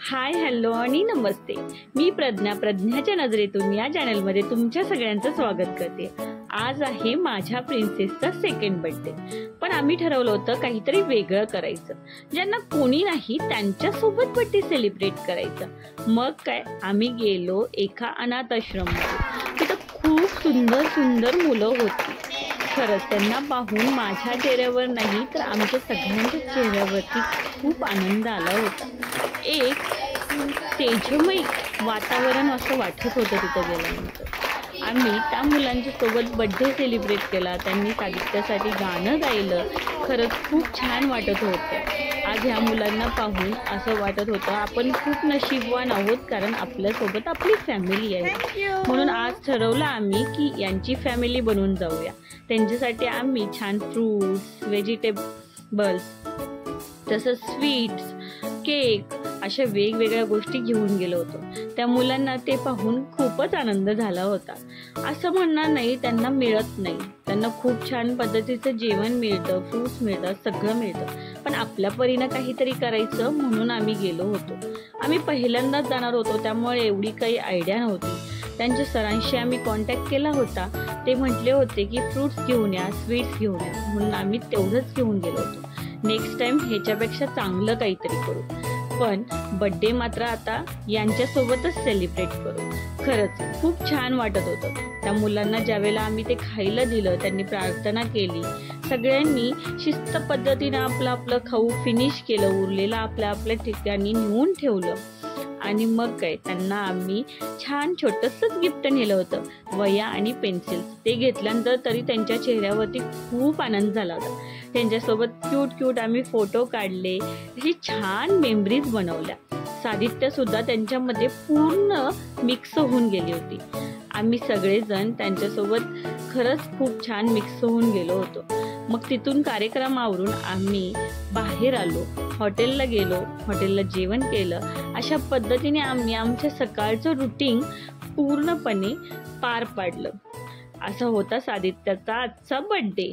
Hi hello आणि नमस्ते। मी प्रज्ञाच्या नजरेतून या चॅनलमध्ये तुमच्या सगळ्यांचं स्वागत करते। आज आहे माझ्या प्रिन्सेसचा सेकंड बर्थडे, पण आम्ही ठरवलं होतं काहीतरी वेगळं करायचं, ज्यांना कोणी नाही त्यांच्या सोबत बर्थडे सेलिब्रेट करायचं। मग काय, आम्ही गेलो एका अनाथ आश्रममध्ये। तिथं खूप सुंदर सुंदर मुलं होती। खरंच त्यांना पाहून माझ्या चेहऱ्यावर नाही तर आमच्या सगळ्यांच्या चेहऱ्यावरती खूप आनंद आला होता। एक तेजमय वातावरण असं वाटत होतं तिथं गेल्यानंतर। आम्ही त्या मुलांच्या सोबत बर्थडे सेलिब्रेट केला। त्यांनी सादित्यासाठी गाणं गायलं। खरंच खूप छान वाटत होतं। आज ह्या मुलांना पाहून असं वाटत होतं आपण खूप नशीबवान आहोत, कारण आपल्यासोबत आपली फॅमिली आहे। म्हणून आज ठरवलं आम्ही की यांची फॅमिली बनवून जाऊया। त्यांच्यासाठी आम्ही छान फ्रूट्स, व्हेजिटेबल्स, तसंच स्वीट्स, केक अशा वेगवेगळ्या गोष्टी घेऊन गेलो होतो। त्या मुलांना ते पाहून खूपच आनंद झाला होता। असं म्हणणार नाही त्यांना मिळत नाही, त्यांना खूप छान पद्धतीचं जेवण मिळतं, फ्रूट्स मिळतात, सगळं मिळतं, पण आपल्या परीनं काहीतरी करायचं म्हणून आम्ही गेलो होतो। आम्ही पहिल्यांदाच जाणार होतो, त्यामुळे एवढी काही आयडिया नव्हती। त्यांच्या सरांशी आम्ही कॉन्टॅक्ट केला होता। ते म्हटले होते की फ्रूट्स घेऊन या, स्वीट्स घेऊन या, म्हणून आम्ही तेवढंच घेऊन गेलो होतो। नेक्स्ट टाइम ह्याच्यापेक्षा चांगलं काहीतरी करू, पण बर्थडे मात्र आता यांच्यासोबतच सेलिब्रेट करू। खरंच खूप छान वाटत होतं। त्या मुलांना ज्यावेळेला आम्ही ते खायला दिलं, त्यांनी प्रार्थना केली। सगळ्यांनी शिस्त पद्धतीने आपलं खाऊ फिनिश केलं, उरलेलं आपल्या ठिकाणी नेऊन ठेवलं। आणि मग काय, त्यांना आम्ही छान छोटंसंच गिफ्ट नेलं होतं, वह्या आणि पेन्सिल्स। ते घेतल्यानंतर तरी त्यांच्या चेहऱ्यावरती खूप आनंद झाला होता। त्यांच्यासोबत क्यूट आम्ही फोटो काढले, अशी छान मेमरीज बनवल्या। सादित्य सुद्धा त्यांच्यामध्ये पूर्ण मिक्स होऊन गेली होती। आम्ही सगळेजण त्यांच्यासोबत खरंच खूप छान मिक्स होऊन गेलो होतो। मग तिथून कार्यक्रम आवरून आम्ही बाहेर आलो, हॉटेलला गेलो, हॉटेलला जेवण केलं। अशा पद्धतीने आम्ही आमच्या सकाळचं रुटीन पूर्णपणे पार पाडलं। असा होता सादित्याचा आजचा बर्थडे।